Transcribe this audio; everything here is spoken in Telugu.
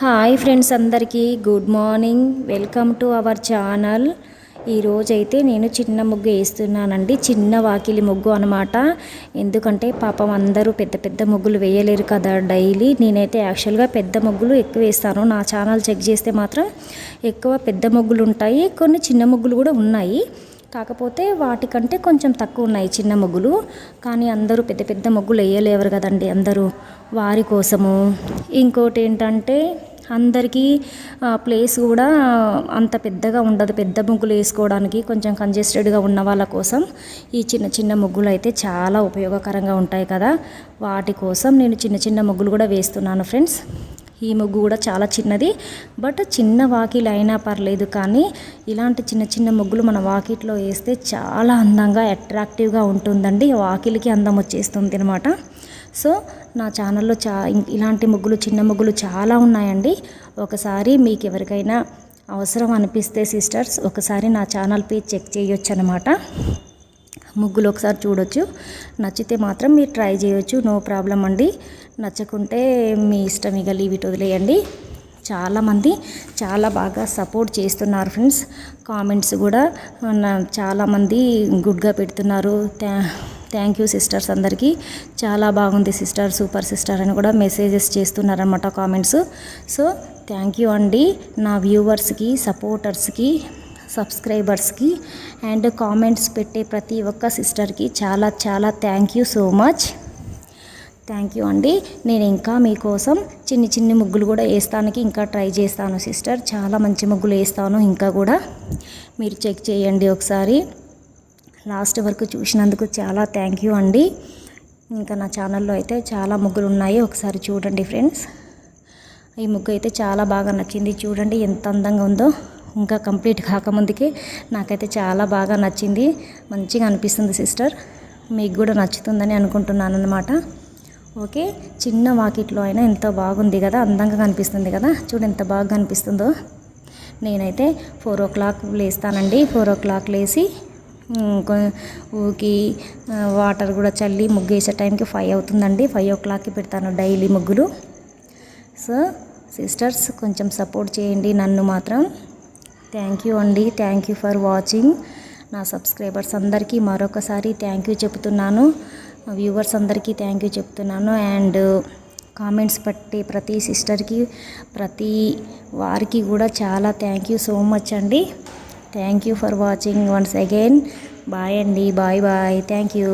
హాయ్ ఫ్రెండ్స్, అందరికీ good morning. Welcome to our channel. ఈరోజైతే నేను చిన్న ముగ్గు వేస్తున్నానండి. చిన్న వాకిలి ముగ్గు అనమాట. ఎందుకంటే పాపం అందరూ పెద్ద పెద్ద ముగ్గులు వేయలేరు కదా డైలీ. నేనైతే యాక్చువల్గా పెద్ద ముగ్గులు ఎక్కువ వేస్తాను. నా ఛానల్ చెక్ చేస్తే మాత్రం ఎక్కువ పెద్ద ముగ్గులు ఉంటాయి, కొన్ని చిన్న ముగ్గులు కూడా ఉన్నాయి. కాకపోతే వాటికంటే కొంచెం తక్కువ ఉన్నాయి చిన్న ముగ్గులు. కానీ అందరూ పెద్ద పెద్ద ముగ్గులు వేయలేరు కదండి అందరూ. వారి కోసము ఇంకోటి ఏంటంటే అందరికీ ప్లేస్ కూడా అంత పెద్దగా ఉండదు పెద్ద ముగ్గులు వేసుకోవడానికి. కొంచెం కంజెస్టెడ్గా ఉన్న వాళ్ళ కోసం ఈ చిన్న చిన్న ముగ్గులు అయితే చాలా ఉపయోగకరంగా ఉంటాయి కదా. వాటి కోసం నేను చిన్న చిన్న ముగ్గులు కూడా వేస్తున్నాను ఫ్రెండ్స్. ఈ ముగ్గు కూడా చాలా చిన్నది, బట్ చిన్న వాకిలి అయినా పర్లేదు. కానీ ఇలాంటి చిన్న చిన్న ముగ్గులు మన వాకిట్లో వేస్తే చాలా అందంగా అట్రాక్టివ్గా ఉంటుందండి. వాకిలికి అందం వచ్చేస్తుంది అనమాట. సో నా ఛానల్లో ఇలాంటి ముగ్గులు చిన్న ముగ్గులు చాలా ఉన్నాయండి. ఒకసారి మీకు ఎవరికైనా అవసరం అనిపిస్తే సిస్టర్స్ ఒకసారి నా ఛానల్ పేజ్ చెక్ చేయొచ్చు అనమాట. ముగ్గులు ఒకసారి చూడొచ్చు. నచ్చితే మాత్రం మీరు ట్రై చేయొచ్చు, నో ప్రాబ్లం అండి. నచ్చకుంటే మీ ఇష్టం, ఇక లీవ్ ఇట్ వదిలేయండి. చాలామంది చాలా బాగా సపోర్ట్ చేస్తున్నారు ఫ్రెండ్స్. కామెంట్స్ కూడా చాలామంది గుడ్గా పెడుతున్నారు. థ్యాంక్ యూ సిస్టర్స్ అందరికీ. చాలా బాగుంది సిస్టర్, సూపర్ సిస్టర్ అని కూడా మెసేజెస్ చేస్తున్నారన్నమాట కామెంట్స్. సో థ్యాంక్ యూ అండి నా వ్యూవర్స్కి, సపోర్టర్స్కి, సబ్స్క్రైబర్స్కి అండ్ కామెంట్స్ పెట్టే ప్రతి ఒక్క సిస్టర్కి చాలా చాలా thank you so much. Thank you అండి. నేను ఇంకా మీకోసం చిన్ని చిన్ని ముగ్గులు కూడా వేస్తానికి ఇంకా ట్రై చేస్తాను సిస్టర్. చాలా మంచి ముగ్గులు వేస్తాను ఇంకా కూడా. మీరు చెక్ చేయండి ఒకసారి. లాస్ట్ వరకు చూసినందుకు చాలా థ్యాంక్ యూ అండి. ఇంకా నా ఛానల్లో అయితే చాలా ముగ్గులు ఉన్నాయి, ఒకసారి చూడండి ఫ్రెండ్స్. ఈ ముగ్గు అయితే చాలా బాగా నచ్చింది. చూడండి ఎంత అందంగా ఉందో. ఇంకా కంప్లీట్ కాకముందుకే నాకైతే చాలా బాగా నచ్చింది. మంచిగా అనిపిస్తుంది సిస్టర్. మీకు కూడా నచ్చుతుందని అనుకుంటున్నాను అన్నమాట. ఓకే, చిన్న వాకిట్లో అయినా ఎంత బాగుంది కదా, అందంగా కనిపిస్తుంది కదా. చూడు ఎంత బాగా కనిపిస్తుందో. నేనైతే 4 o'clock లేస్తానండి. 4 o'clock లేసి ఊకి వాటర్ కూడా చల్లి ముగ్గు వేసే టైంకి 5 అవుతుందండి. 5 o'clockకి పెడతాను డైలీ ముగ్గులు. సో సిస్టర్స్ కొంచెం సపోర్ట్ చేయండి నన్ను మాత్రం. థ్యాంక్ యూ అండి. Thank you for watching. నా సబ్స్క్రైబర్స్ అందరికీ మరొకసారి థ్యాంక్ యూ చెప్తున్నాను. వ్యూవర్స్ అందరికీ థ్యాంక్ యూ చెప్తున్నాను. అండ్ కామెంట్స్ పట్టే ప్రతి సిస్టర్కి, ప్రతి వారికి కూడా చాలా థ్యాంక్ యూ సో మచ్ అండి. Thank you for watching once again. Bye అండి. Bye bye. Thank you.